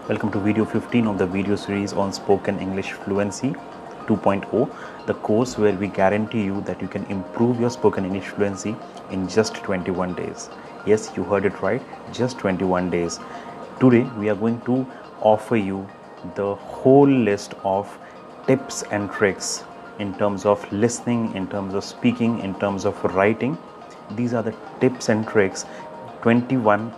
Welcome to video 15 of the video series on Spoken English Fluency 2.0, the course where we guarantee you that you can improve your spoken English fluency in just 21 days. Yes, you heard it right, just 21 days. Today we are going to offer you the whole list of tips and tricks in terms of listening, in terms of speaking, in terms of writing. These are the tips and tricks, 21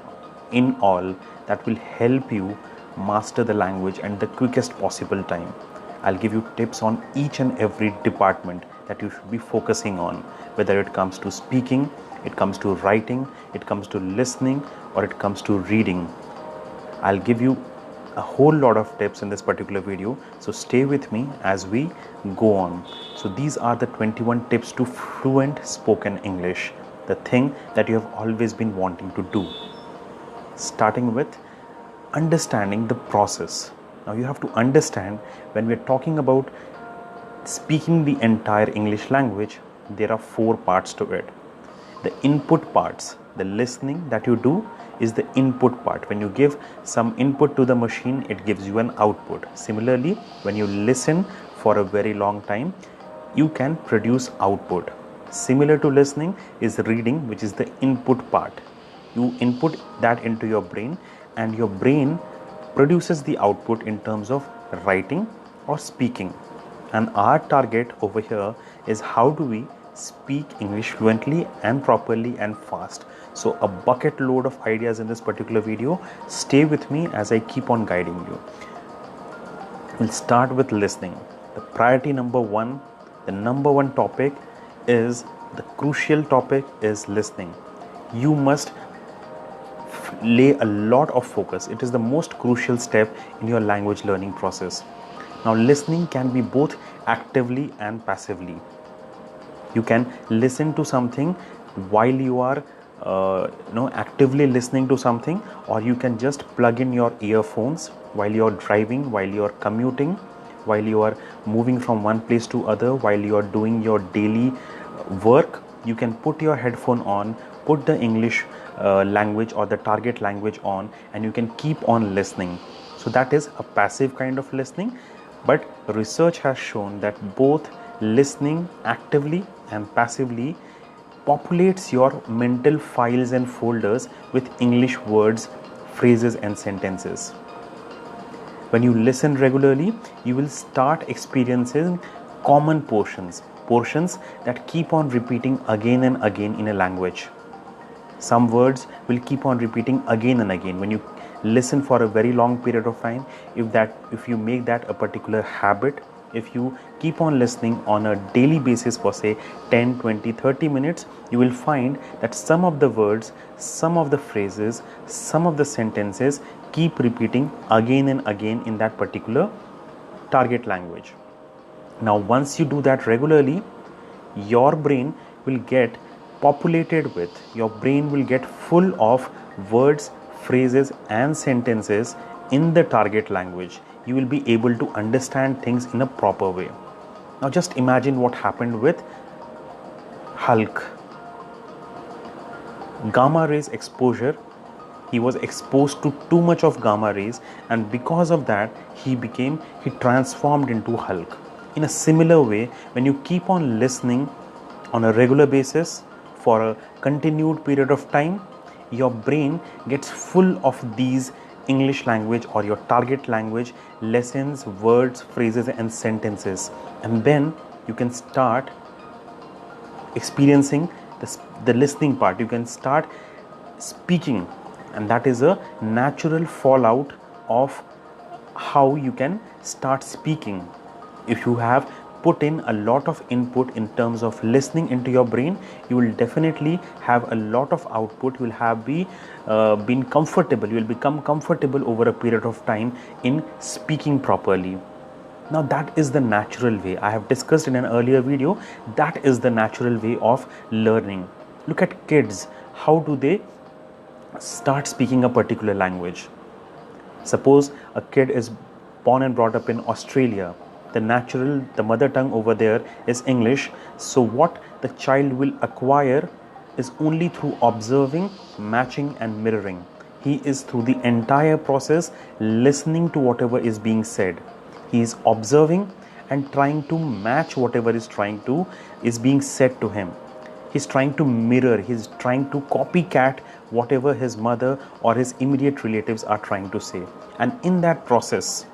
in all, that will help you master the language at the quickest possible time. I'll give you tips on each and every department that you should be focusing on, whether it comes to speaking, it comes to writing, it comes to listening, or it comes to reading. I'll give you a whole lot of tips in this particular video, so stay with me as we go on. So these are the 21 tips to fluent spoken English, the thing that you have always been wanting to do. Starting with understanding the process. Now you have to understand, when we're talking about speaking the entire English language, there are 4 parts to it. The input parts, the listening that you do, is the input part. When you give some input to the machine, it gives you an output. Similarly, when you listen for a very long time, you can produce output. Similar to listening is reading, which is the input part. You input that into your brain, and your brain produces the output in terms of writing or speaking. And our target over here is how do we speak English fluently and properly and fast. So a bucket load of ideas in this particular video. Stay with me as I keep on guiding you. We'll start with listening. The priority number 1, the number 1 topic is, the crucial topic is listening. You must lay a lot of focus. It is the most crucial step in your language learning process. Now listening can be both actively and passively. You can listen to something while you are actively listening to something, or you can just plug in your earphones while you're driving, while you're commuting, while you are moving from one place to other, while you are doing your daily work. You can put your headphone on, put the English language or the target language on, and you can keep on listening. So that is a passive kind of listening, but research has shown that both listening actively and passively populates your mental files and folders with English words, phrases and sentences. When you listen regularly, you will start experiencing common portions that keep on repeating again and again in a language. Some words will keep on repeating again and again. When you listen for a very long period of time, if you make that a particular habit, if you keep on listening on a daily basis for say 10, 20, 30 minutes, you will find that some of the words, some of the phrases, some of the sentences keep repeating again and again in that particular target language. Now once you do that regularly, your brain will get populated with, your brain will get full of words, phrases and sentences in the target language. You will be able to understand things in a proper way. Now just imagine what happened with Hulk. Gamma rays exposure, he was exposed to too much of gamma rays, and because of that he transformed into Hulk. In a similar way, when you keep on listening on a regular basis for a continued period of time, your brain gets full of these English language or your target language lessons, words, phrases and sentences, and then you can start experiencing the listening part. You can start speaking, and that is a natural fallout of how you can start speaking. If you have put in a lot of input in terms of listening into your brain, you will definitely have a lot of output. You will have been comfortable, you will become comfortable over a period of time in speaking properly. Now that is the natural way. I have discussed in an earlier video, that is the natural way of learning. Look at kids, how do they start speaking a particular language? Suppose a kid is born and brought up in Australia. The mother tongue over there is English. So what the child will acquire is only through observing, matching and mirroring. He is through the entire process listening to whatever is being said. He is observing and trying to match whatever is being said to him. He's trying to mirror, he's trying to copycat whatever his mother or his immediate relatives are trying to say. And in that process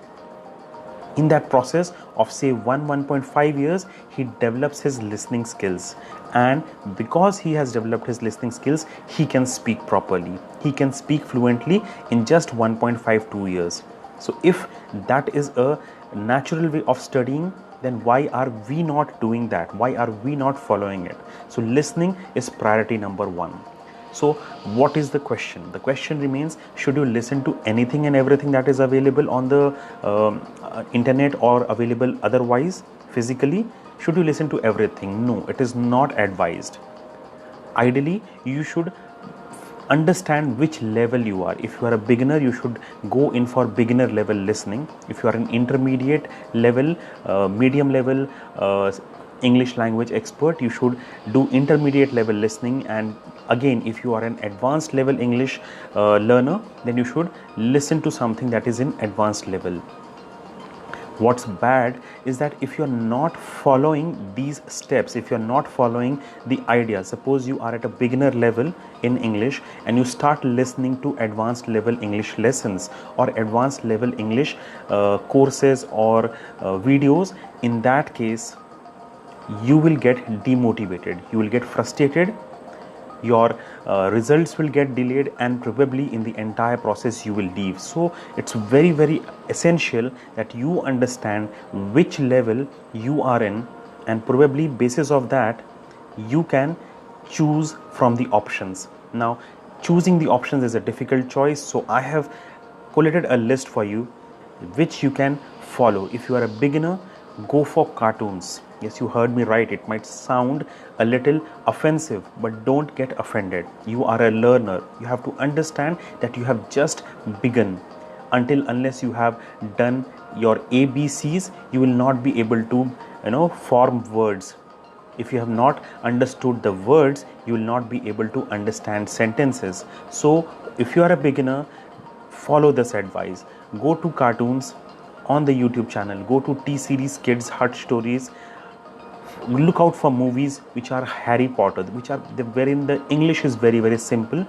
of say 1.5 years, he develops his listening skills, and because he has developed his listening skills, he can speak properly, he can speak fluently in just 1.52 years. So if that is a natural way of studying, then why are we not doing that? Why are we not following it? So listening is priority number one. So what is the question? The question remains, should you listen to anything and everything that is available on the internet or available otherwise physically? Should you listen to everything? No, it is not advised. Ideally, you should understand which level you are. If you are a beginner, you should go in for beginner level listening. If you are an intermediate level, medium level English language expert, you should do intermediate level listening. And again, if you are an advanced level English learner, then you should listen to something that is in advanced level. What's bad is that if you're not following these steps, if you're not following the idea, suppose you are at a beginner level in English and you start listening to advanced level English lessons or advanced level English courses or videos, in that case, you will get demotivated, you will get frustrated, your results will get delayed, and probably in the entire process you will leave. So it's very essential that you understand which level you are in, and probably basis of that you can choose from the options. Now choosing the options is a difficult choice, so I have collated a list for you which you can follow. If you are a beginner, go for cartoons. Yes, you heard me right. It might sound a little offensive, but don't get offended. You are a learner. You have to understand that you have just begun. Unless you have done your ABCs, you will not be able to, form words. If you have not understood the words, you will not be able to understand sentences. So if you are a beginner, follow this advice. Go to cartoons on the YouTube channel. Go to T-Series Kids Hut Stories. Look out for movies which are Harry Potter, wherein the English is very simple.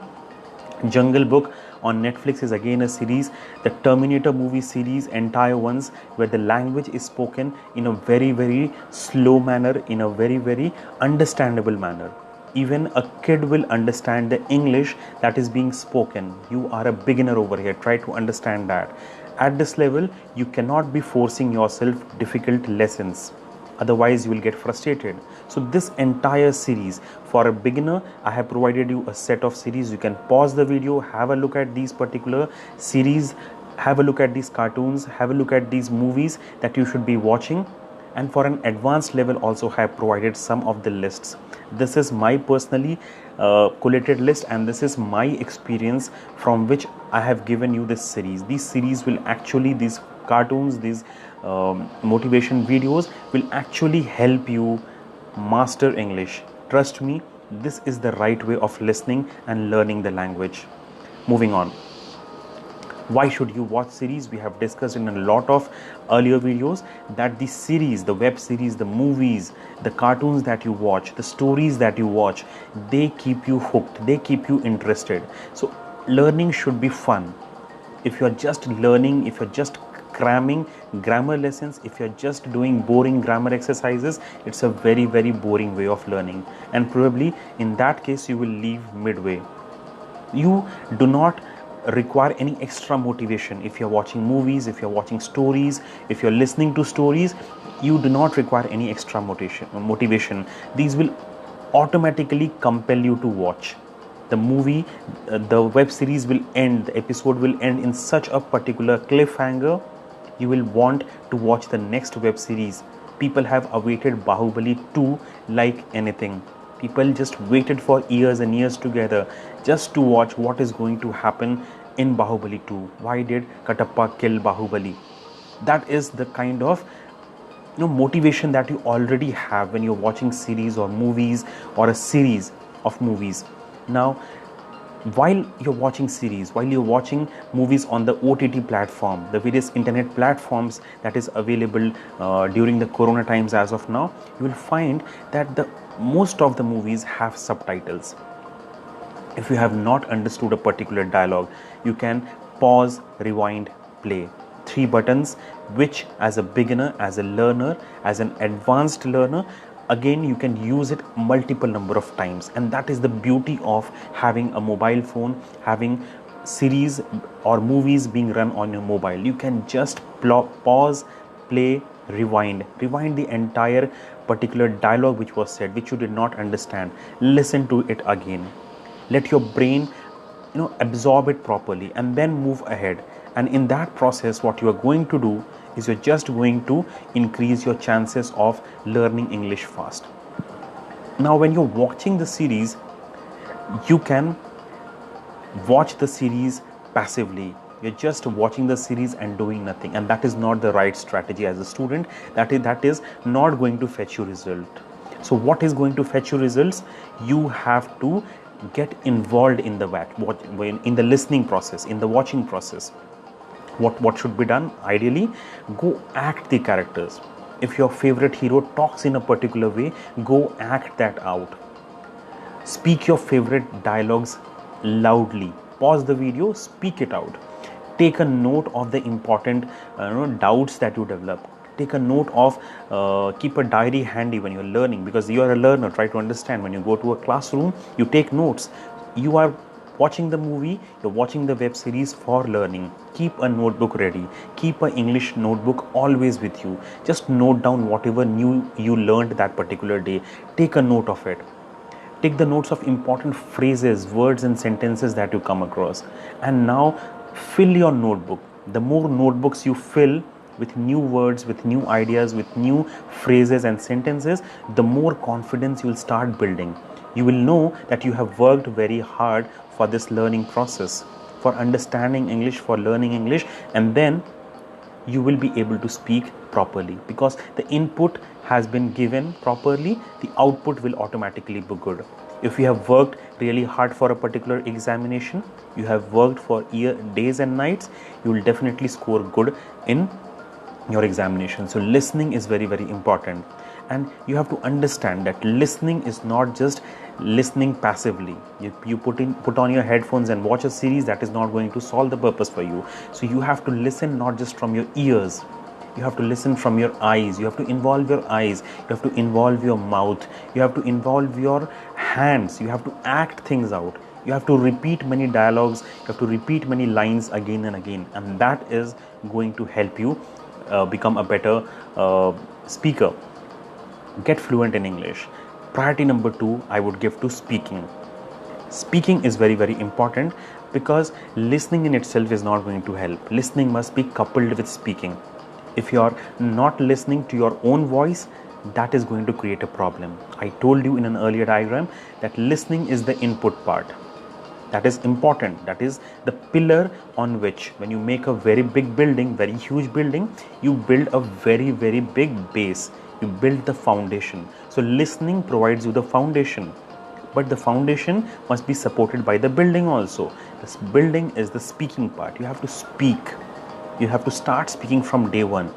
Jungle Book on Netflix is again a series. The Terminator movie series, entire ones, where the language is spoken in a very slow manner, in a very understandable manner. Even a kid will understand the English that is being spoken. You are a beginner over here. Try to understand that. At this level, you cannot be forcing yourself difficult lessons. Otherwise, you will get frustrated. So this entire series, for a beginner, I have provided you a set of series. You can pause the video, have a look at these particular series, have a look at these cartoons, have a look at these movies that you should be watching. And for an advanced level also, I have provided some of the lists. This is my personally collated list, and this is my experience from which I have given you this series. These series will actually, these cartoons, these motivation videos will actually help you master English. Trust me, this is the right way of listening and learning the language. Moving on. Why should you watch series? We have discussed in a lot of earlier videos that the series, the web series, the movies, the cartoons that you watch, the stories that you watch, they keep you hooked, they keep you interested. So learning should be fun. If you're just learning, if you're just cramming grammar lessons, if you're just doing boring grammar exercises, it's a very boring way of learning, and probably in that case you will leave midway. You do not require any extra motivation. If you're watching movies, if you're watching stories, if you're listening to stories, you do not require any extra motivation. These will automatically compel you to watch. The movie, the web series will end, the episode will end in such a particular cliffhanger, you will want to watch the next web series. People have awaited Bahubali 2 like anything. People just waited for years and years together just to watch what is going to happen in Bahubali 2. Why did Katappa kill Bahubali? That is the kind of motivation that you already have when you're watching series or movies or a series of movies. Now, While you're watching series, while you're watching movies on the OTT platform, the various internet platforms that is available during the corona times as of now, you will find that the most of the movies have subtitles. If you have not understood a particular dialogue, you can pause, rewind, play. 3 buttons, which as a beginner, as a learner, as an advanced learner, again you can use it multiple number of times. And that is the beauty of having a mobile phone, having series or movies being run on your mobile. You can just pause, play, rewind the entire particular dialogue which was said, which you did not understand. Listen to it again, let your brain absorb it properly, and then move ahead. And in that process, what you are going to do is you're just going to increase your chances of learning English fast. Now when you're watching the series, you can watch the series passively. You're just watching the series and doing nothing, and that is not the right strategy as a student. That is not going to fetch you result. So what is going to fetch you results? You have to get involved in the listening process, in the watching process. What should be done? Ideally, go act the characters. If your favorite hero talks in a particular way, go act that out. Speak your favorite dialogues loudly. Pause the video, speak it out. Take a note of the important doubts that you develop. Take a note of, keep a diary handy when you're learning, because you are a learner. Try to understand. When you go to a classroom, you take notes. You are watching the movie, you're watching the web series for learning. Keep a notebook ready. Keep an English notebook always with you. Just note down whatever new you learned that particular day. Take a note of it. Take the notes of important phrases, words and sentences that you come across. And now fill your notebook. The more notebooks you fill with new words, with new ideas, with new phrases and sentences, the more confidence you will start building. You will know that you have worked very hard for this learning process, for understanding English, for learning English, and then you will be able to speak properly, because the input has been given properly. The output will automatically be good. If you have worked really hard for a particular examination, you have worked for days and nights, you will definitely score good in your examination. So listening is very, very important. And you have to understand that listening is not just listening passively. You put on your headphones and watch a series, that is not going to solve the purpose for you. So you have to listen not just from your ears, you have to listen from your eyes. You have to involve your eyes, you have to involve your mouth, you have to involve your hands, you have to act things out, you have to repeat many dialogues, you have to repeat many lines again and again, and that is going to help you become a better speaker. Get fluent in English. Priority number 2 I would give to speaking. Speaking is very, very important, because listening in itself is not going to help. Listening must be coupled with speaking. If you are not listening to your own voice, that is going to create a problem. I told you in an earlier diagram that listening is the input part. That is important. That is the pillar on which, when you make a very big building, very huge building, you build a very, very big base. You build the foundation. So listening provides you the foundation, but the foundation must be supported by the building also. This building is the speaking part. You have to speak. You have to start speaking from day one.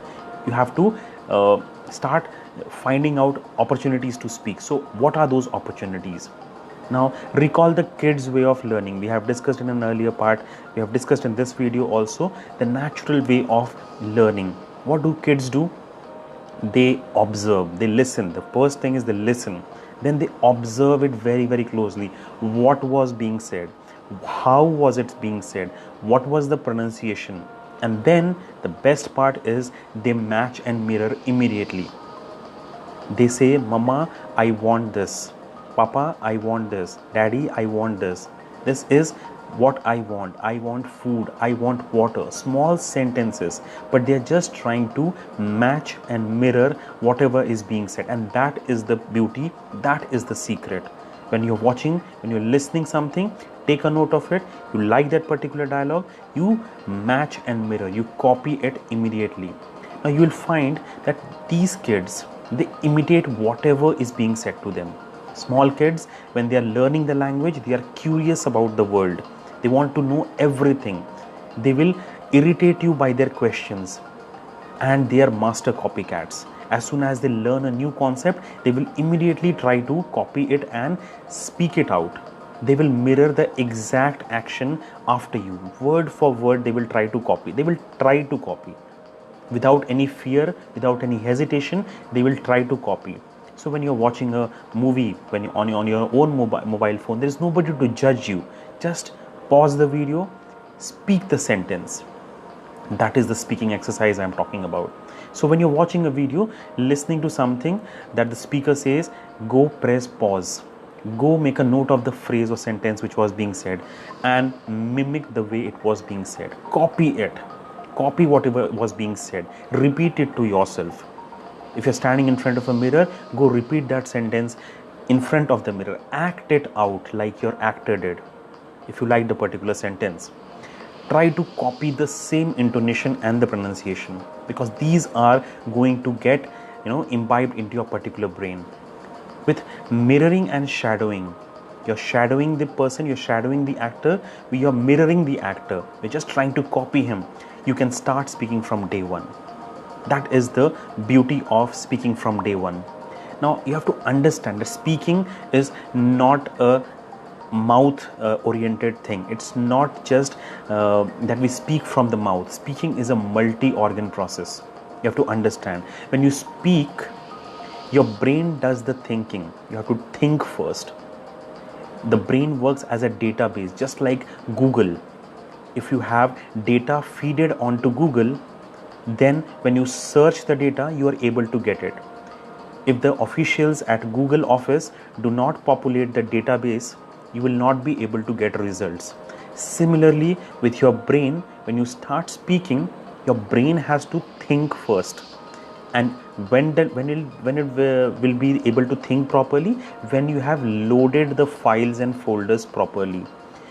You have to start finding out opportunities to speak. So what are those opportunities? Now recall the kids' way of learning. We have discussed in an earlier part, we have discussed in this video also, the natural way of learning. What do kids do? They observe, they listen. The first thing is they listen, then they observe it very, very closely. What was being said, how was it being said, what was the pronunciation, and then the best part is they match and mirror immediately. They say, Mama, I want this. Papa, I want this. Daddy, I want this. This is what I want. I want food. I want water. Small sentences, but they are just trying to match and mirror whatever is being said. And that is the beauty. That is the secret. When you're watching, when you're listening something, take a note of it. You like that particular dialogue, you match and mirror. You copy it immediately. Now you will find that these kids, they imitate whatever is being said to them. Small kids, when they are learning the language, they are curious about the world. They want to know everything. They will irritate you by their questions, and they are master copycats. As soon as they learn a new concept, they will immediately try to copy it and speak it out. They will mirror the exact action after you. Word for word, they will try to copy. They will try to copy. Without any fear, without any hesitation, they will try to copy. So when you're watching a movie, when you're on your own mobile phone, there is nobody to judge you. Just pause the video, speak the sentence. That is the speaking exercise I'm talking about. So when you're watching a video, listening to something that the speaker says, go press pause. Go make a note of the phrase or sentence which was being said and mimic the way it was being said. Copy it. Copy whatever was being said. Repeat it to yourself. If you're standing in front of a mirror, go repeat that sentence in front of the mirror. Act it out like your actor did. If you like the particular sentence, try to copy the same intonation and the pronunciation, because these are going to get imbibed into your particular brain. With mirroring and shadowing, you're shadowing the person, you're shadowing the actor, you're mirroring the actor, you're just trying to copy him. You can start speaking from day one. That is the beauty of speaking from day one. Now you have to understand that speaking is not a mouth oriented thing. It's not just that we speak from the mouth. Speaking is a multi-organ process. You have to understand, when you speak, your brain does the thinking. You have to think first. The brain works as a database, just like Google. If you have data feeded onto Google, then when you search the data, you are able to get it. If the officials at Google office do not populate the database, you will not be able to get results. Similarly, with your brain, when you start speaking, your brain has to think first. And when it will be able to think properly, when you have loaded the files and folders properly.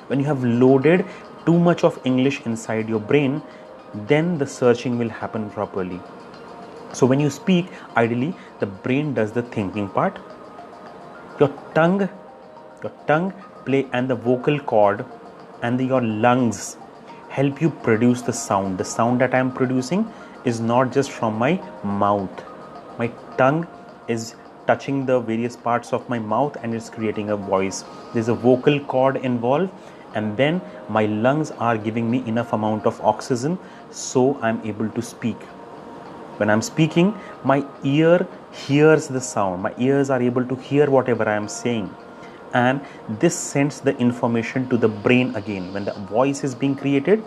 When you have loaded too much of English inside your brain, then the searching will happen properly. So when you speak, ideally, the brain does the thinking part. Your tongue play, and the vocal cord and your lungs help you produce the sound. The sound that I am producing is not just from my mouth. My tongue is touching the various parts of my mouth and it's creating a voice. There's a vocal cord involved, and then my lungs are giving me enough amount of oxygen, so I'm able to speak. When I'm speaking, my ear hears the sound. My ears are able to hear whatever I am saying. And this sends the information to the brain again. When the voice is being created,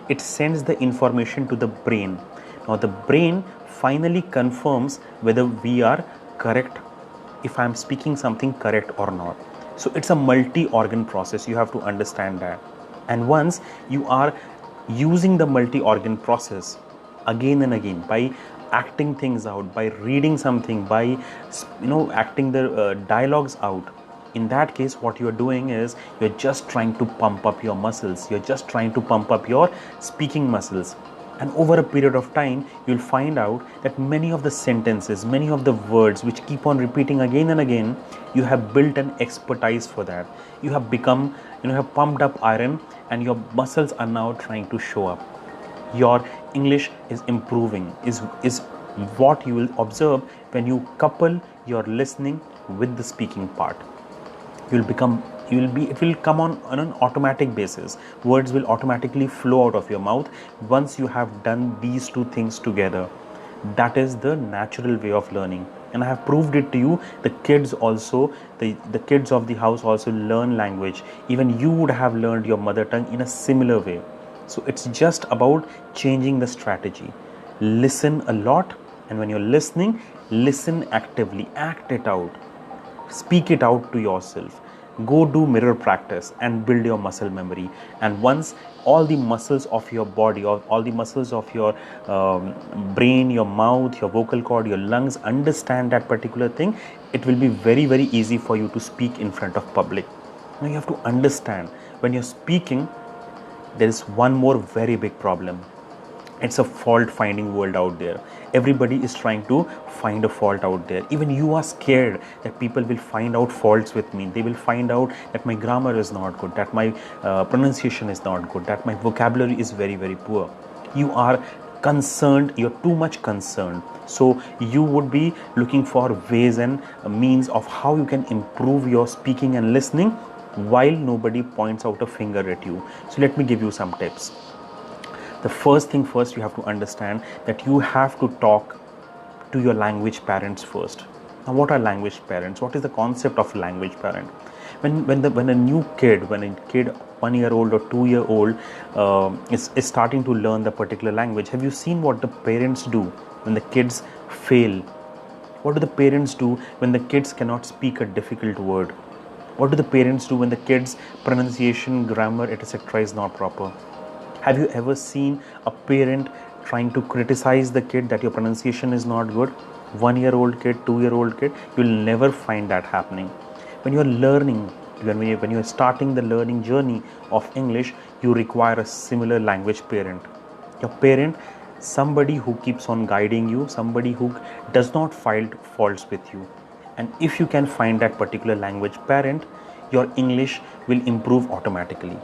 it sends the information to the brain. Now the brain finally confirms whether we are correct, if I am speaking something correct or not. So it's a multi-organ process. You have to understand that. And once you are using the multi-organ process again and again, by acting things out, by reading something, by acting the dialogues out, in that case what you are doing is you're just trying to pump up your muscles. You're just trying to pump up your speaking muscles. And over a period of time, you'll find out that many of the sentences, many of the words which keep on repeating again and again, you have built an expertise for that. You have become, have pumped up iron, and your muscles are now trying to show up. Your English is improving, is what you will observe when you couple your listening with the speaking part. It will come on an automatic basis. Words will automatically flow out of your mouth once you have done these two things together. That is the natural way of learning, and I have proved it to you. The kids also, the kids of the house also learn language. Even you would have learned your mother tongue in a similar way. So it's just about changing the strategy. Listen a lot, and when you're listening, listen actively. Act it out. Speak it out to yourself. Go do mirror practice and build your muscle memory. And once all the muscles of your body, or all the muscles of your brain, your mouth, your vocal cord, your lungs understand that particular thing, it will be very, very easy for you to speak in front of public. Now you have to understand, when you're speaking, there is one more very big problem. It's a fault finding world out there. Everybody is trying to find a fault out there. Even you are scared that people will find out faults with me. They will find out that my grammar is not good, that my pronunciation is not good, that my vocabulary is very, very poor. You are concerned, you're too much concerned. So you would be looking for ways and means of how you can improve your speaking and listening while nobody points out a finger at you. So let me give you some tips. The first thing first, you have to understand that you have to talk to your language parents first. Now, what are language parents? What is the concept of language parent? When a new kid, when a kid 1 year old or 2 year old is starting to learn the particular language, have you seen what the parents do when the kids fail? What do the parents do when the kids cannot speak a difficult word? What do the parents do when the kids' pronunciation, grammar, etc. is not proper? Have you ever seen a parent trying to criticize the kid that your pronunciation is not good? 1 year old kid, 2 year old kid, you'll never find that happening. When you're learning, when you're starting the learning journey of English, you require a similar language parent. Your parent, somebody who keeps on guiding you, somebody who does not find faults with you. And if you can find that particular language parent, your English will improve automatically.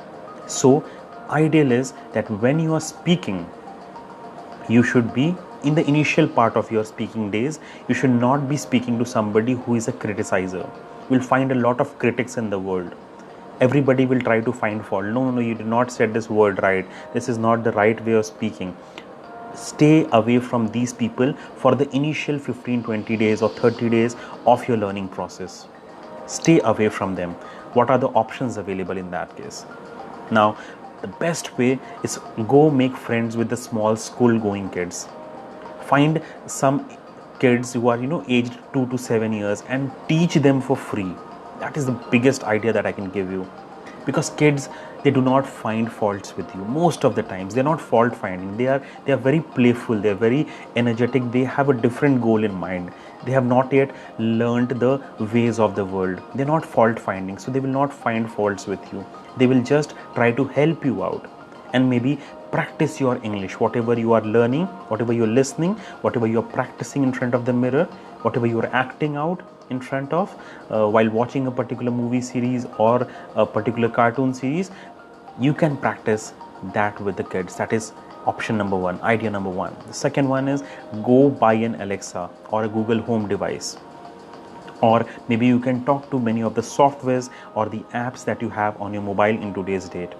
So ideal is that when you are speaking, you should be in the initial part of your speaking days, you should not be speaking to somebody who is a criticizer. You will find a lot of critics in the world. Everybody will try to find fault. No, you did not said this word right. This is not the right way of speaking. Stay away from these people for the initial 15, 20 days or 30 days of your learning process. Stay away from them. What are the options available in that case? Now, the best way is go make friends with the small school going kids. Find some kids who are aged 2 to 7 years and teach them for free. That is the biggest idea that I can give you, because kids, they do not find faults with you. Most of the times they're not fault finding. They are very playful, they're very energetic, they have a different goal in mind. They have not yet learned the ways of the world. They're not fault finding, so they will not find faults with you. They will just try to help you out and maybe practice your English. Whatever you are learning, whatever you're listening, whatever you're practicing in front of the mirror, whatever you're acting out in front of while watching a particular movie series or a particular cartoon series, you can practice that with the kids. That is option number one, idea number one. The second one is go buy an Alexa or a Google Home device, or maybe you can talk to many of the softwares or the apps that you have on your mobile in today's date.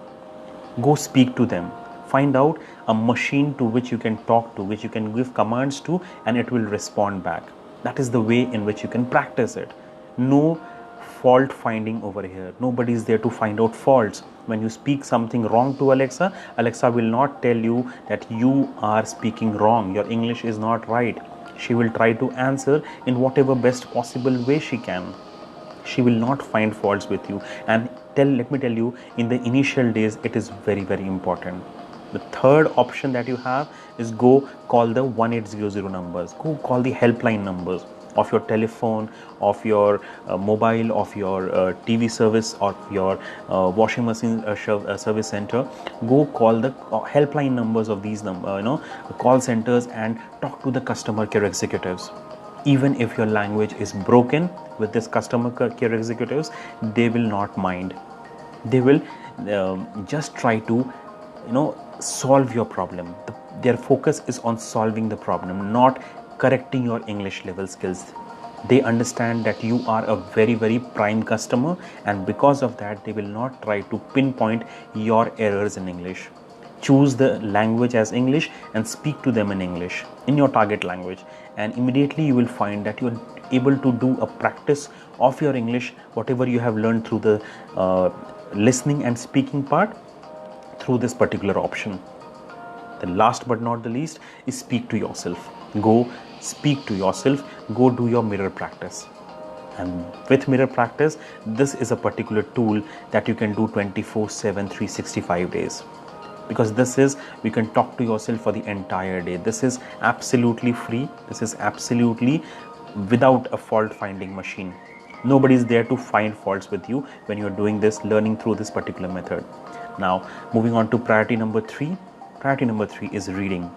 Go speak to them. Find out a machine to which you can talk to, which you can give commands to, and it will respond back. That is the way in which you can practice it. No fault finding over here. Nobody is there to find out faults. When you speak something wrong to Alexa, Alexa will not tell you that you are speaking wrong, your English is not right. She will try to answer in whatever best possible way she can. She will not find faults with you. And let me tell you, in the initial days, it is very, very important. The third option that you have is go call the 1800 numbers. Go call the helpline numbers of your telephone, of your mobile, of your TV service, or your washing machine service center. Go call the helpline numbers of these call centers and talk to the customer care executives. Even if your language is broken with this customer care executives, they will not mind. They will just try to solve your problem. Their focus is on solving the problem, not correcting your English level skills. They understand that you are a very, very prime customer, and because of that, they will not try to pinpoint your errors in English. Choose the language as English and speak to them in English, in your target language, and immediately you will find that you are able to do a practice of your English, whatever you have learned through the listening and speaking part, through this particular option. The last but not the least is speak to yourself. Go speak to yourself. Go do your mirror practice. And with mirror practice, this is a particular tool that you can do 24/7, 365 days. Because we can talk to yourself for the entire day. This is absolutely free. This is absolutely without a fault finding machine. Nobody is there to find faults with you when you're doing this, learning through this particular method. Now, moving on to priority number 3, Priority number 3 is reading.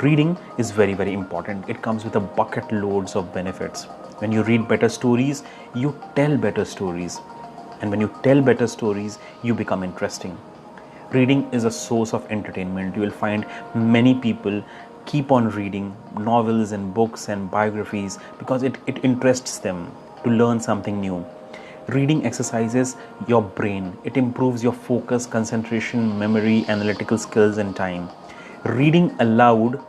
Reading is very, very important. It comes with a bucket loads of benefits. When you read better stories, you tell better stories. And when you tell better stories, you become interesting. Reading is a source of entertainment. You will find many people keep on reading novels and books and biographies because it interests them to learn something new. Reading exercises your brain. It improves your focus, concentration, memory, analytical skills, and time. Reading aloud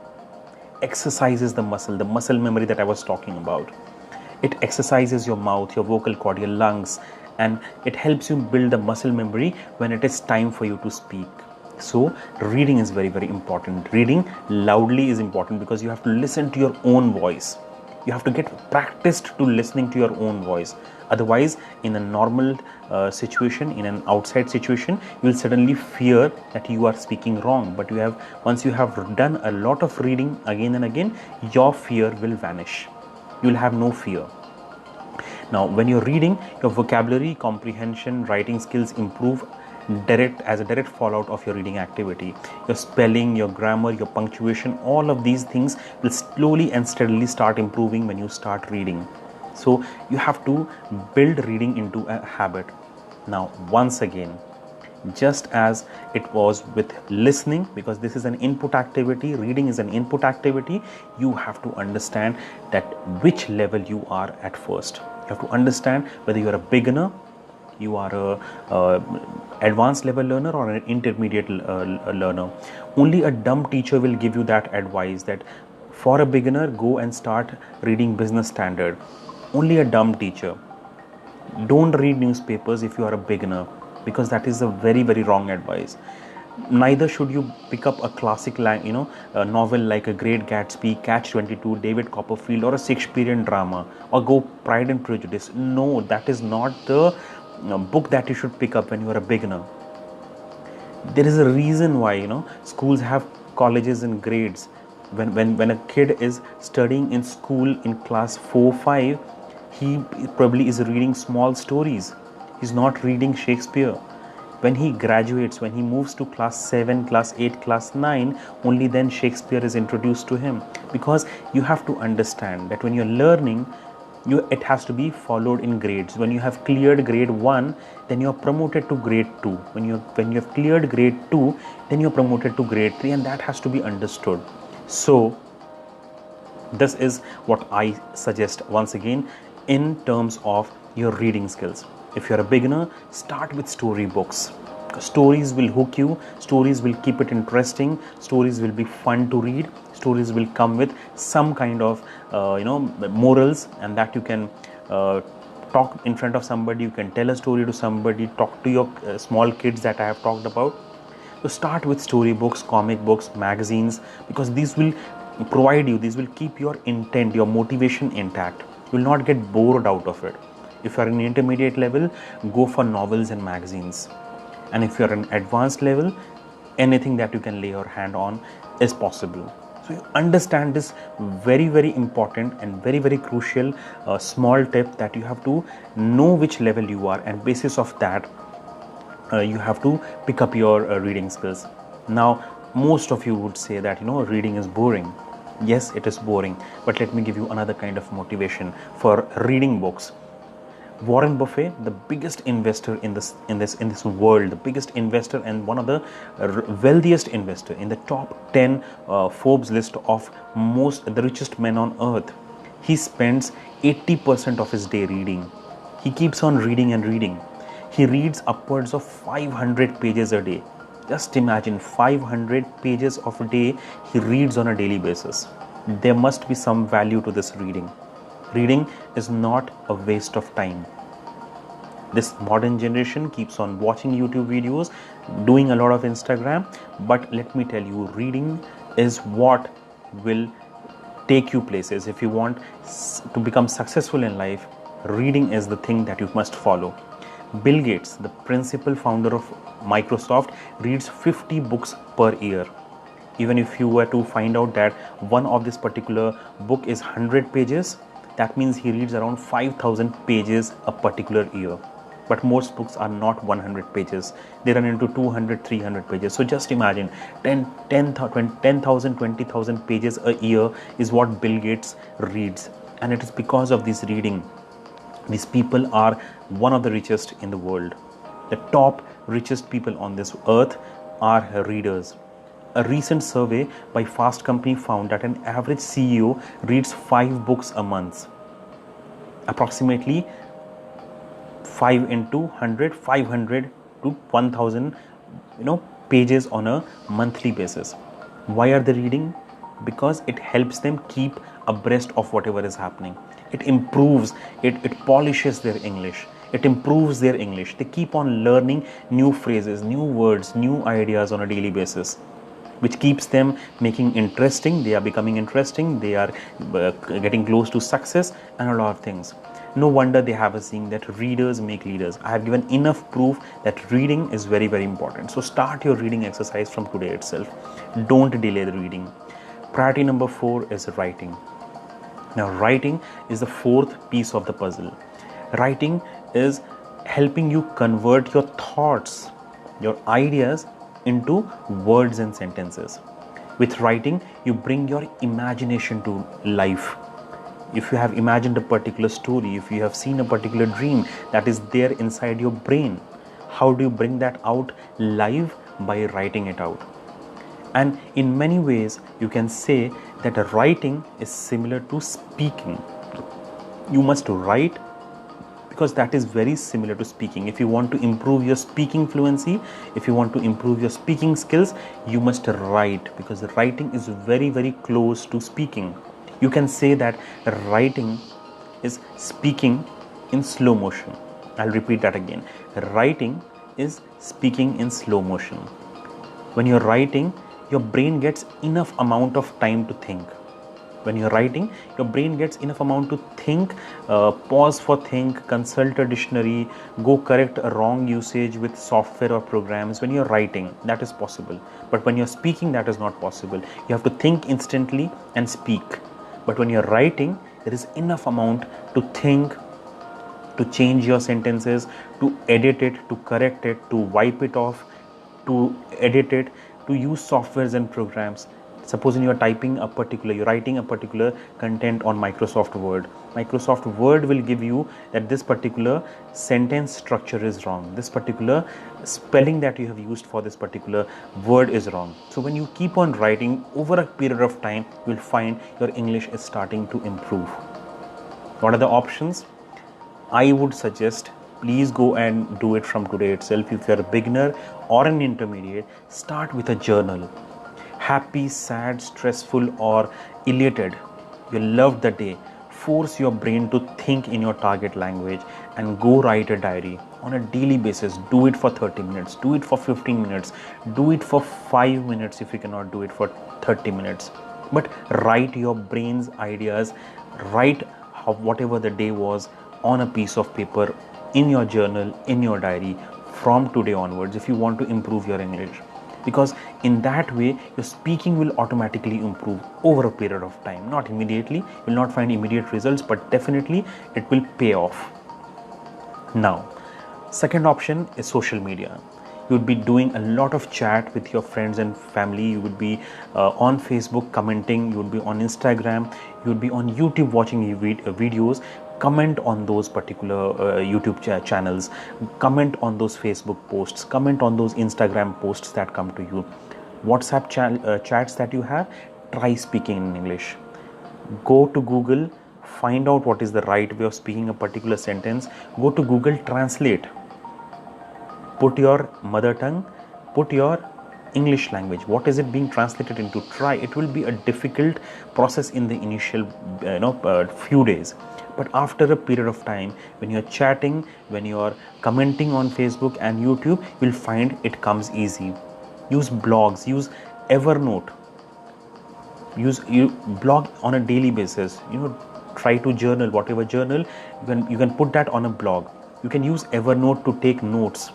exercises the muscle memory that I was talking about. It exercises your mouth, your vocal cord, your lungs, and it helps you build the muscle memory when it is time for you to speak. So reading is very, very important. Reading loudly is important because you have to listen to your own voice. You have to get practiced to listening to your own voice. Otherwise, in a normal situation, in an outside situation, you will suddenly fear that you are speaking wrong. But once you have done a lot of reading again and again, your fear will vanish. You will have no fear. Now, when you're reading, your vocabulary, comprehension, writing skills improve as a direct fallout of your reading activity. Your spelling, your grammar, your punctuation, all of these things will slowly and steadily start improving when you start reading. So you have to build reading into a habit. Now, once again, just as it was with listening, because this is an input activity, reading is an input activity, you have to understand that which level you are at first. You have to understand whether you are a beginner, you are a advanced level learner, or an intermediate learner. Only a dumb teacher will give you that advice that for a beginner, go and start reading Business Standard. Only a dumb teacher. Don't read newspapers if you are a beginner, because that is a very, very wrong advice. Neither should you pick up a classic a novel like A Great Gatsby, Catch 22, David Copperfield, or a Shakespearean drama, or go Pride and Prejudice. No, that is not the book that you should pick up when you are a beginner. There is a reason why schools have colleges and grades. When a kid is studying in school in class 4-5, he probably is reading small stories. He's not reading Shakespeare. When he graduates, when he moves to class 7, class 8, class 9, only then Shakespeare is introduced to him. Because you have to understand that when you're learning, it has to be followed in grades. When you have cleared grade 1, then you're promoted to grade 2. When you have cleared grade 2, then you're promoted to grade 3, and that has to be understood. So this is what I suggest once again in terms of your reading skills. If you're a beginner, start with storybooks. Stories will hook you, stories will keep it interesting, stories will be fun to read, stories will come with some kind of morals, and that you can talk in front of somebody, you can tell a story to somebody, talk to your small kids that I have talked about. So start with storybooks, comic books, magazines, because these will keep your intent, your motivation intact. You will not get bored out of it. If you are in intermediate level, go for novels and magazines. And if you are an advanced level, anything that you can lay your hand on is possible. So you understand this very, very important and very, very crucial small tip, that you have to know which level you are, and basis of that you have to pick up your reading skills. Now, most of you would say that reading is boring. Yes, it is boring, but let me give you another kind of motivation for reading books. Warren Buffett, the biggest investor in this world, the biggest investor and one of the wealthiest investor in the top 10 Forbes list of the richest men on earth. He spends 80% of his day reading. He keeps on reading and reading. He reads upwards of 500 pages a day. Just imagine, 500 pages of a day he reads on a daily basis. There must be some value to this reading. Reading is not a waste of time. This modern generation keeps on watching YouTube videos, doing a lot of Instagram, but let me tell you, reading is what will take you places. If you want to become successful in life, reading is the thing that you must follow. Bill Gates, the principal founder of Microsoft, reads 50 books per year. Even if you were to find out that one of this particular book is 100 pages, that means he reads around 5,000 pages a particular year. but most books are not 100 pages. They run into 200, 300 pages. So just imagine 10,000, 20,000 pages a year is what Bill Gates reads. And it is because of this reading. These people are one of the richest in the world. The top richest people on this earth are readers. A recent survey by Fast Company found that an average CEO reads 5 books a month. Approximately 5 into 100, 500 to 1000 pages on a monthly basis. Why are they reading? Because it helps them keep abreast of whatever is happening. It improves, it polishes their English. It improves their English. They keep on learning new phrases, new words, new ideas on a daily basis, which keeps them making interesting. They are becoming interesting. They are getting close to success and a lot of things. No wonder they have a saying that readers make leaders. I have given enough proof that reading is very, very important. So start your reading exercise from today itself. Don't delay the reading. Priority number 4 is writing. Now, writing is the 4th piece of the puzzle. Writing is helping you convert your thoughts, your ideas into words and sentences. With writing, you bring your imagination to life. If you have imagined a particular story, if you have seen a particular dream that is there inside your brain, how do you bring that out live? By writing it out. And in many ways, you can say that writing is similar to speaking. You must write because that is very similar to speaking. If you want to improve your speaking fluency, if you want to improve your speaking skills, you must write, because writing is very, very close to speaking. You can say that writing is speaking in slow motion. I'll repeat that again. Writing is speaking in slow motion. When you're writing, your brain gets enough amount of time to think. When you're writing, your brain gets enough amount to think, pause for think, consult a dictionary, go correct a wrong usage with software or programs. When you're writing, that is possible. But when you're speaking, that is not possible. You have to think instantly and speak. But when you're writing, there is enough amount to think, to change your sentences, to edit it, to correct it, to wipe it off, to edit it, to use softwares and programs. Supposing you're writing a particular content on Microsoft Word. Microsoft Word will give you that this particular sentence structure is wrong. This particular spelling that you have used for this particular word is wrong. So when you keep on writing over a period of time, you'll find your English is starting to improve. What are the options? I would suggest please go and do it from today itself. If you're a beginner or an intermediate, start with a journal. Happy, sad, stressful or elated, you loved the day, force your brain to think in your target language and go write a diary on a daily basis. Do it for 30 minutes, do it for 15 minutes, do it for 5 minutes if you cannot do it for 30 minutes. But write your brain's ideas, write whatever the day was on a piece of paper, in your journal, in your diary from today onwards if you want to improve your English. Because in that way, your speaking will automatically improve over a period of time. Not immediately, you will not find immediate results, but definitely it will pay off. Now, second option is social media. You would be doing a lot of chat with your friends and family. You would be on Facebook commenting. You would be on Instagram. You would be on YouTube watching videos. Comment on those particular YouTube channels, comment on those Facebook posts, comment on those Instagram posts that come to you. WhatsApp chats that you have, try speaking in English. Go to Google, find out what is the right way of speaking a particular sentence. Go to Google Translate. Put your mother tongue, put your English language. What is it being translated into? Try. It will be a difficult process in the initial few days. But after a period of time, when you're chatting, when you're commenting on Facebook and YouTube, you'll find it comes easy. Use blogs, use Evernote. You blog on a daily basis. Try to journal, whatever journal, you can put that on a blog. You can use Evernote to take notes.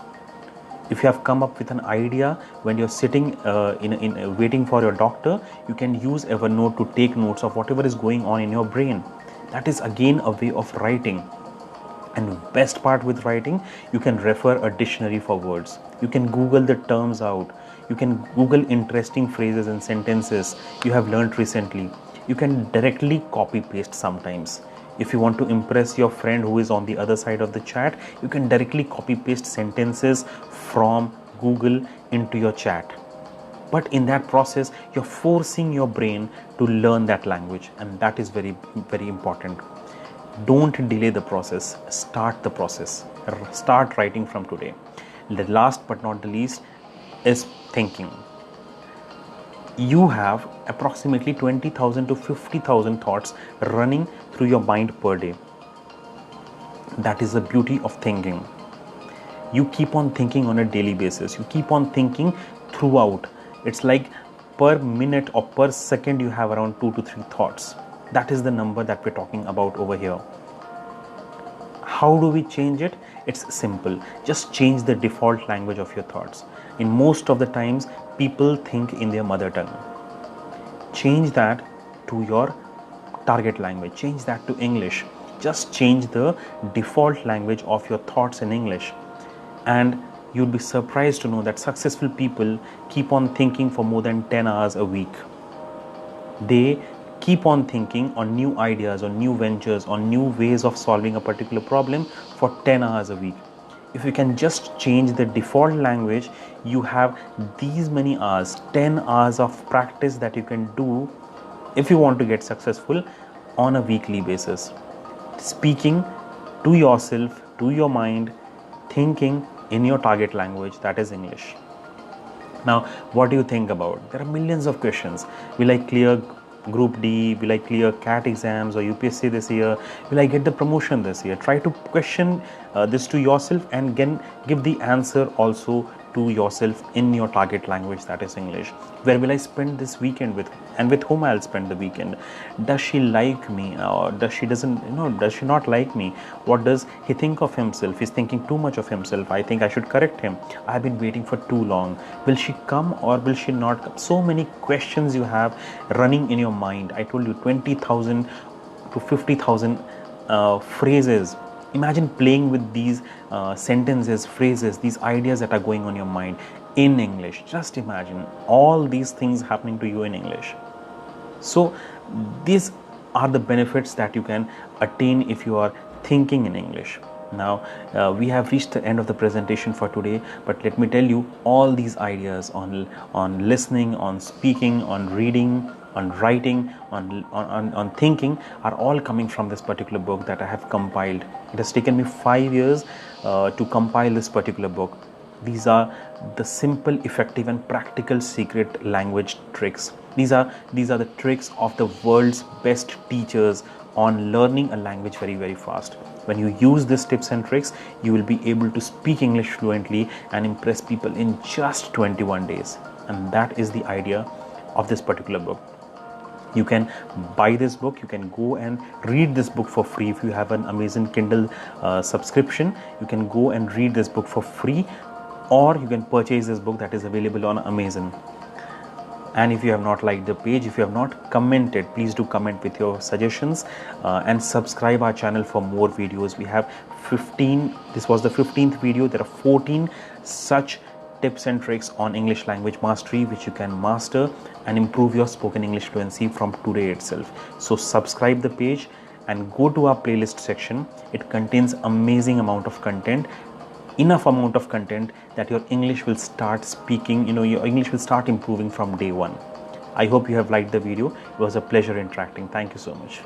If you have come up with an idea when you're sitting waiting for your doctor, you can use Evernote to take notes of whatever is going on in your brain. That is again a way of writing. And best part with writing, you can refer a dictionary for words. You can Google the terms out. You can Google interesting phrases and sentences you have learned recently. You can directly copy paste sometimes. If you want to impress your friend who is on the other side of the chat, you can directly copy paste sentences from Google into your chat. But in that process, you're forcing your brain to learn that language, and that is very, very important. Don't delay the process. Start the process. Start writing from today. The last but not the least is thinking. You have approximately 20,000 to 50,000 thoughts running through your mind per day. That is the beauty of thinking. You keep on thinking on a daily basis. You keep on thinking throughout. It's like per minute or per second you have around 2 to 3 thoughts. That is the number that we're talking about over here. How do we change it? It's simple. Just change the default language of your thoughts. In most of the times, people think in their mother tongue. Change that to your target language. Change that to English. Just change the default language of your thoughts in English. And you'll be surprised to know that successful people keep on thinking for more than 10 hours a week. They keep on thinking on new ideas, on new ventures, on new ways of solving a particular problem for 10 hours a week. If you can just change the default language, you have these many hours, 10 hours of practice that you can do if you want to get successful on a weekly basis. Speaking to yourself, to your mind, thinking in your target language, that is English. Now, what do you think about? There are millions of questions. Will I clear Group D? Will I clear CAT exams or UPSC this year? Will I get the promotion this year? Try to question this to yourself and give the answer also to yourself in your target language, that is English. Where will I spend this weekend with, and with whom I'll spend the weekend? Does she like me, or does she not like me? What does he think of himself? He's thinking too much of himself. I think I should correct him. I've been waiting for too long. Will she come or will she not come? So many questions you have running in your mind. I told you 20,000 to 50,000 phrases. Imagine playing with these sentences, phrases, these ideas that are going on your mind in English. Just imagine all these things happening to you in English. So these are the benefits that you can attain if you are thinking in English. Now we have reached the end of the presentation for today, but let me tell you, all these ideas on listening, on speaking, on reading, on writing, on thinking are all coming from this particular book that I have compiled. It has taken me 5 years to compile this particular book. These are the simple, effective and practical secret language tricks. These are the tricks of the world's best teachers on learning a language very, very fast. When you use these tips and tricks, you will be able to speak English fluently and impress people in just 21 days. And that is the idea of this particular book. You can buy this book. You can go and read this book for free. If you have an Amazon Kindle subscription, you can go and read this book for free, or you can purchase this book that is available on Amazon. And if you have not liked the page, if you have not commented, please do comment with your suggestions and subscribe our channel for more videos. We have 15, this was the 15th video. There are 14 such tips and tricks on English language mastery which you can master and improve your spoken English fluency from today itself. So subscribe the page and go to our playlist section. It contains amazing amount of content, enough amount of content that your English will start speaking, your English will start improving from day one. I hope you have liked the video. It was a pleasure interacting. Thank you so much.